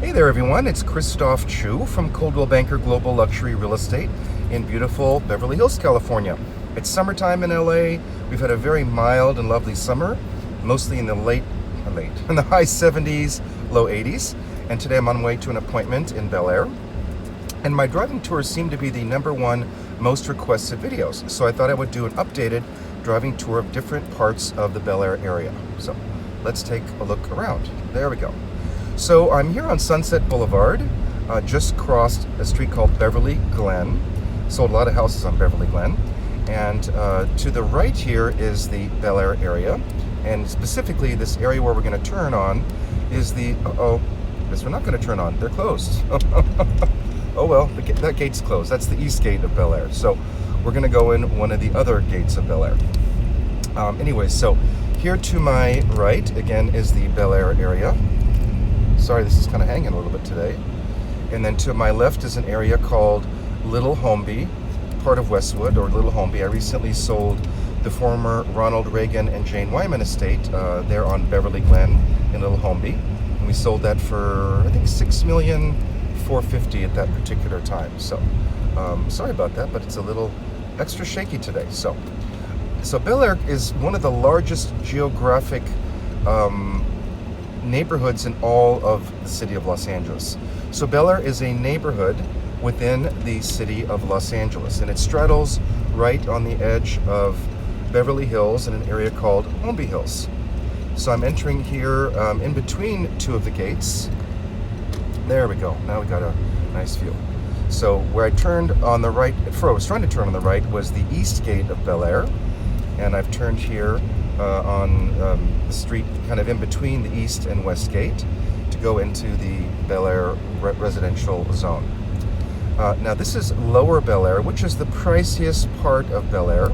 Hey there everyone, it's Christophe Choo from Coldwell Banker Global Luxury Real Estate in beautiful Beverly Hills, California. It's summertime in LA. We've had a very mild and lovely summer, mostly in the in the high 70s, low 80s. And today I'm on my way to an appointment in Bel-Air. And my driving tours seem to be the #1 most requested videos. So I thought I would do an updated driving tour of different parts of the Bel-Air area. So let's take a look around. There we go. So I'm here on Sunset Boulevard, just crossed a street called Beverly Glen. Sold a lot of houses on Beverly Glen. And to the right here is the Bel-Air area. And specifically this area where we're gonna turn on is the, this we're not gonna turn on, they're closed. Oh well, that gate's closed. That's the east gate of Bel-Air. So we're gonna go in one of the other gates of Bel-Air. Anyway, so here to my right, again, is the Bel-Air area. Sorry, this is kind of hanging a little bit today. And then to my left is an area called Little Holmby, part of Westwood, or Little Holmby. I recently sold the former Ronald Reagan and Jane Wyman estate there on Beverly Glen in Little Holmby. And we sold that for, I think, $6,450,000 at that particular time. So, sorry about that, but it's a little extra shaky today. So Bel-Air is one of the largest geographic neighborhoods in all of the city of Los Angeles. So Bel-Air is a neighborhood within the city of Los Angeles, and it straddles right on the edge of Beverly Hills in an area called Holmby Hills. So I'm entering here in between two of the gates. There we go. Now we got a nice view. So where I turned on the right, I was trying to turn on the right, was the east gate of Bel-Air, and I've turned here on the street kind of in between the east and west gate to go into the Bel-Air Residential zone. Now this is Lower Bel-Air, which is the priciest part of Bel-Air.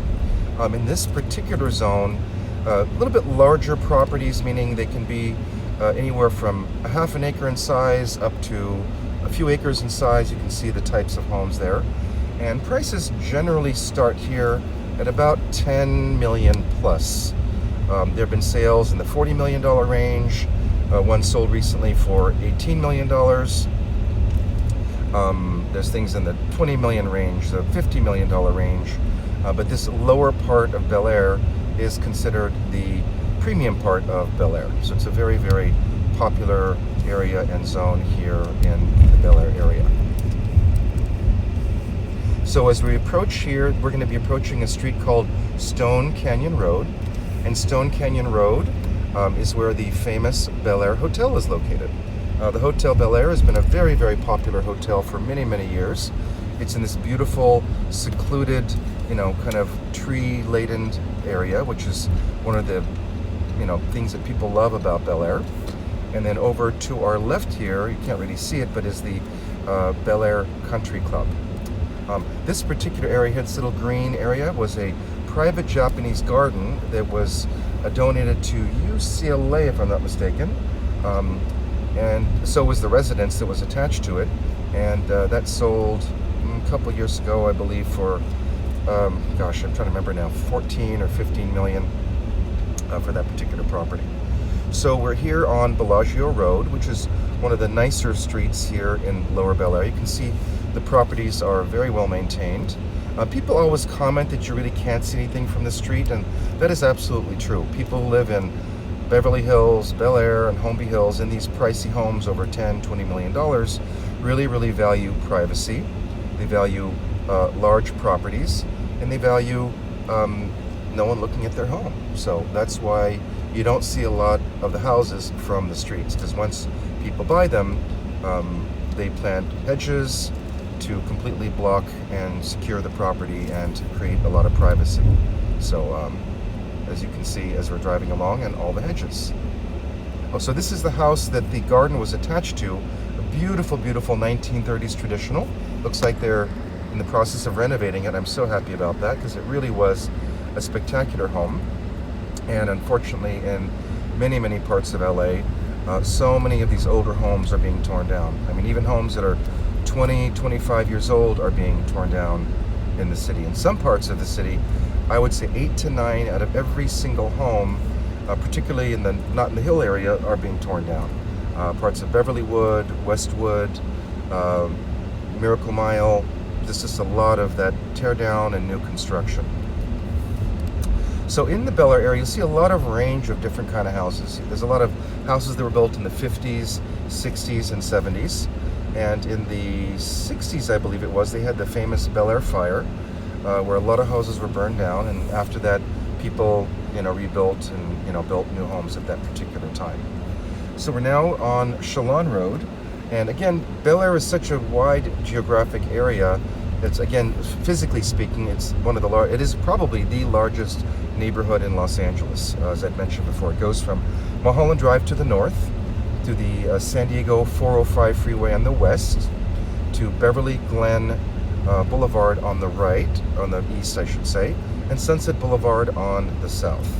In this particular zone, a little bit larger properties, meaning they can be anywhere from a half an acre in size up to a few acres in size. You can see the types of homes there. And prices generally start here at about 10 million plus. There have been sales in the $40 million range. One sold recently for $18 million. There's things in the 20 million range, the $50 million range. But this lower part of Bel-Air is considered the premium part of Bel-Air. So it's a very, very popular area and zone here in the Bel-Air area. So as we approach here, we're going to be approaching a street called Stone Canyon Road. And Stone Canyon Road is where the famous Bel-Air Hotel is located. The Hotel Bel-Air has been a very, very popular hotel for many, many years. It's in this beautiful, secluded, kind of tree-laden area, which is one of the, things that people love about Bel-Air. And then over to our left here, you can't really see it, but is the Bel-Air Country Club. This particular area, this little green area, was a private Japanese garden that was donated to UCLA, if I'm not mistaken. And so was the residence that was attached to it. And that sold a couple years ago, I believe, for, gosh, I'm trying to remember now, 14 or 15 million for that particular property. So we're here on Bellagio Road, which is one of the nicer streets here in Lower Bel-Air. You can see the properties are very well maintained. People always comment that you really can't see anything from the street, and that is absolutely true. People who live in Beverly Hills, Bel-Air, and Holmby Hills in these pricey homes over $10, $20 million really, really value privacy. They value large properties, and they value no one looking at their home. So that's why you don't see a lot of the houses from the streets, because once people buy them, they plant hedges to completely block and secure the property and to create a lot of privacy. So as you can see as we're driving along, and all the hedges. Oh, so this is the house that the garden was attached to. A beautiful, beautiful 1930s traditional. Looks like they're in the process of renovating it. I'm so happy about that, because it really was a spectacular home. And unfortunately, in many, many parts of LA, so many of these older homes are being torn down. I mean, even homes that are 20, 25 years old are being torn down in the city. In some parts of the city, I would say 8 to 9 out of every single home, particularly in the not in the hill area, are being torn down. parts of Beverlywood, Westwood, Miracle Mile. There's just a lot of that tear down and new construction. So in the Bel-Air area, you'll see a lot of range of different kind of houses. There's a lot of houses that were built in the 50s, 60s, and 70s. And in the 60s, I believe it was, they had the famous Bel-Air fire, where a lot of houses were burned down. And after that, people, rebuilt and, built new homes at that particular time. So we're now on Chillon Road. And again, Bel-Air is such a wide geographic area. It's, again, physically speaking, it is probably the largest neighborhood in Los Angeles. As I'd mentioned before, it goes from Mulholland Drive to the north, to the San Diego 405 freeway on the west, to Beverly Glen Boulevard on the right, on the east, I should say, and Sunset Boulevard on the south.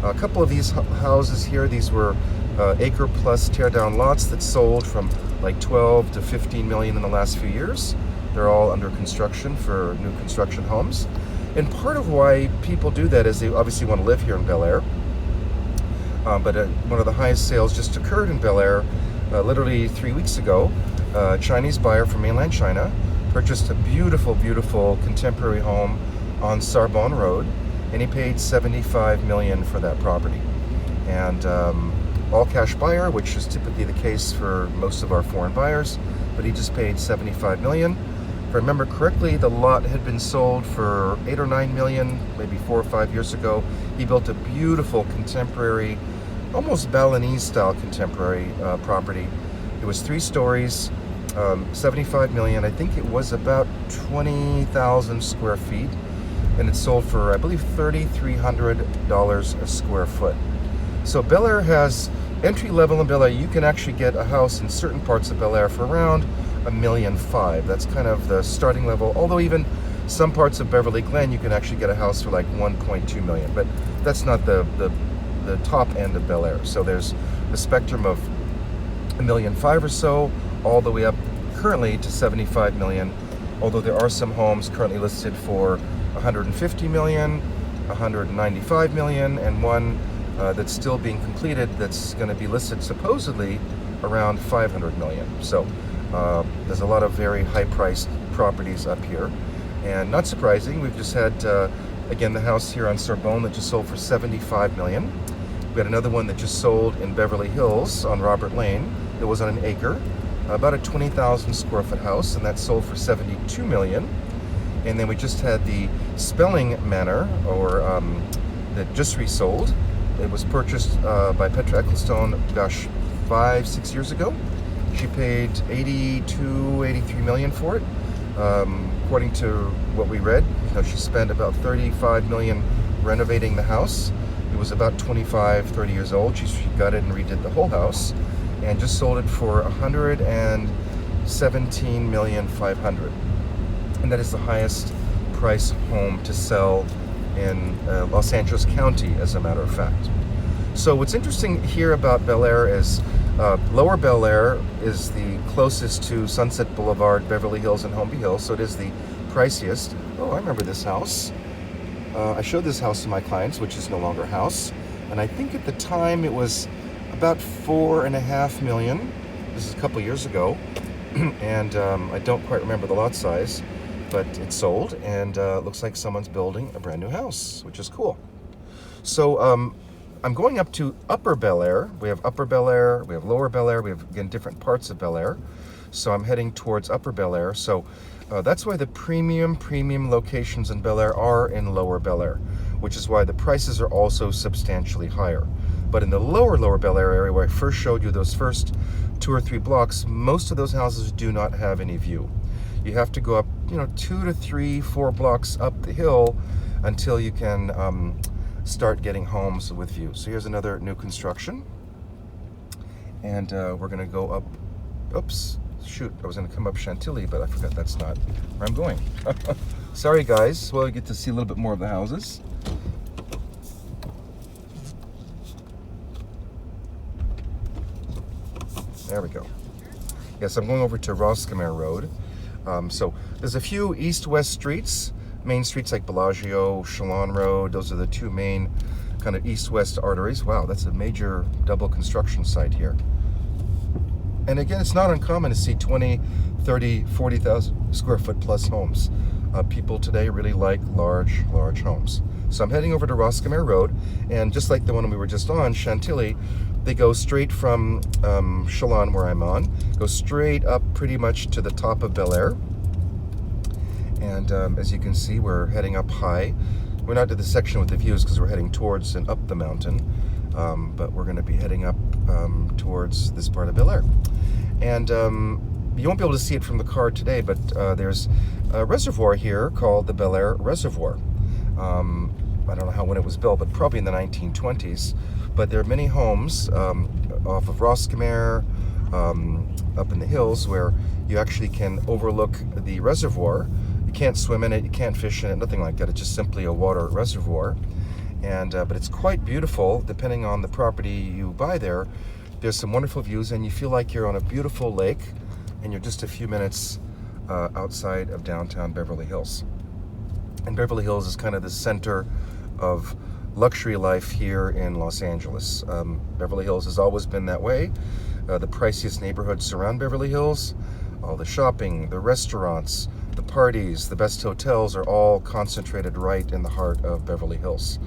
A couple of these houses here, these were acre plus tear down lots that sold from like 12 to 15 million in the last few years. They're all under construction for new construction homes. And part of why people do that is they obviously want to live here in Bel-Air. But one of the highest sales just occurred in Bel-Air literally 3 weeks ago. A Chinese buyer from mainland China purchased a beautiful, beautiful contemporary home on Sorbonne Road, and he paid $75 million for that property. And all cash buyer, which is typically the case for most of our foreign buyers, but he just paid $75 million. If I remember correctly, the lot had been sold for 8 or 9 million, maybe 4 or 5 years ago. He built a beautiful contemporary, almost Balinese style contemporary property. It was 3 stories, 75 million. I think it was about 20,000 square feet, and it sold for, I believe, $3,300 a square foot. So Bel-Air has entry level in Bel-Air. You can actually get a house in certain parts of Bel-Air for around $1.5 million. That's kind of the starting level. Although even some parts of Beverly Glen, you can actually get a house for like 1.2 million. But that's not the top end of Bel-Air. So there's a spectrum of $1.5 million or so, all the way up currently to 75 million. Although there are some homes currently listed for 150 million, 195 million, and one that's still being completed that's going to be listed supposedly around 500 million. So there's a lot of very high-priced properties up here. And not surprising, we've just had, again, the house here on Sorbonne that just sold for 75 million. We had another one that just sold in Beverly Hills on Robert Lane. It was on an acre, about a 20,000 square foot house, and that sold for 72 million. And then we just had the Spelling Manor, or that just resold. It was purchased by Petra Ecclestone, gosh, 5-6 years ago. She paid 83 million for it. According to what we read, she spent about 35 million renovating the house. It was about 25-30 years old. She gutted and redid the whole house, and just sold it for 117 million 500. And that is the highest price home to sell in Los Angeles County, as a matter of fact. So what's interesting here about Bel-Air is Lower Bel-Air is the closest to Sunset Boulevard, Beverly Hills, and Holmby Hills, so it is the priciest. Oh, I remember this house. I showed this house to my clients, which is no longer a house, and I think at the time it was about 4.5 million. This is a couple years ago, and I don't quite remember the lot size, but it sold, and looks like someone's building a brand new house, which is cool. So I'm going up to Upper Bel-Air. We have Upper Bel-Air, we have Lower Bel-Air, we have, again, different parts of Bel-Air. So I'm heading towards Upper Bel-Air. So that's why the premium locations in Bel-Air are in Lower Bel-Air, which is why the prices are also substantially higher. But in the Lower Bel-Air area, where I first showed you those first 2 or 3 blocks, most of those houses do not have any view. You have to go up, 2 to 3, 4 blocks up the hill until you can start getting homes with view. So here's another new construction, and we're gonna go up. Oops, shoot, I was gonna come up Chantilly, but I forgot that's not where I'm going. Sorry guys. Well, you get to see a little bit more of the houses. There we go. Yes, I'm going over to Roscommare Road. So there's a few east-west streets, main streets like Bellagio, Chalon Road. Those are the 2 main kind of east-west arteries. Wow, that's a major double construction site here. And again, it's not uncommon to see 20, 30, 40,000 square foot plus homes. People today really like large homes. So I'm heading over to Roscommare Road, and just like the one we were just on, Chantilly, they go straight from Chalon, where I'm on, go straight up pretty much to the top of Bel-Air. And as you can see, we're heading up high. We're not to the section with the views because we're heading towards and up the mountain, but we're going to be heading up towards this part of Bel-Air. And you won't be able to see it from the car today, but there's a reservoir here called the Bel-Air Reservoir. I don't know when it was built, but probably in the 1920s. But there are many homes off of Roscommare, up in the hills, where you actually can overlook the reservoir. You can't swim in it, you can't fish in it, nothing like that. It's just simply a water reservoir. And but it's quite beautiful. Depending on the property you buy there, there's some wonderful views, and you feel like you're on a beautiful lake, and you're just a few minutes outside of downtown Beverly Hills. And Beverly Hills is kind of the center of luxury life here in Los Angeles. Beverly Hills has always been that way. The priciest neighborhoods surround Beverly Hills. All the shopping, the restaurants, the parties, the best hotels are all concentrated right in the heart of Beverly Hills.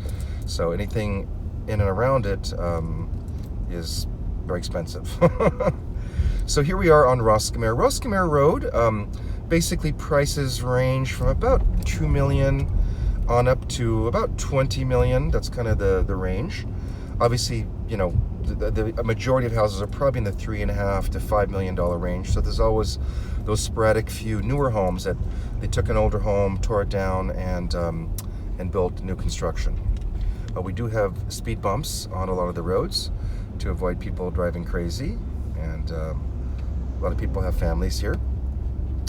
So anything in and around it is very expensive. So here we are on Roscommare. Roscommare Road, basically prices range from about $2 million on up to about $20 million. That's kind of the range. Obviously, you know, the majority of houses are probably in the $3.5 to $5 million range. So there's always those sporadic few newer homes that they took an older home, tore it down, and built new construction. We do have speed bumps on a lot of the roads to avoid people driving crazy, and a lot of people have families here.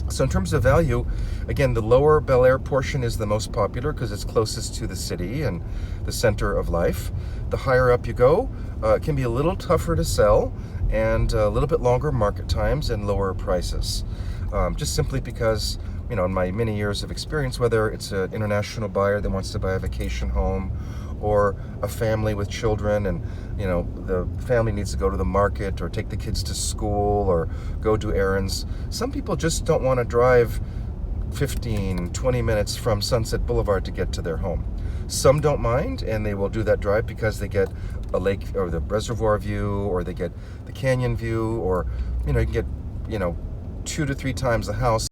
So in terms of value, again, the lower Bel-Air portion is the most popular because it's closest to the city and the center of life. The higher up you go, it can be a little tougher to sell, and a little bit longer market times and lower prices. Just simply because, you know, in my many years of experience, whether it's an international buyer that wants to buy a vacation home, or a family with children, and you know, the family needs to go to the market or take the kids to school or go do errands. Some people just don't want to drive 15, 20 minutes from Sunset Boulevard to get to their home. Some don't mind, and they will do that drive because they get a lake or the reservoir view, or they get the canyon view, or you know, you can get, you know, 2 to 3 times the house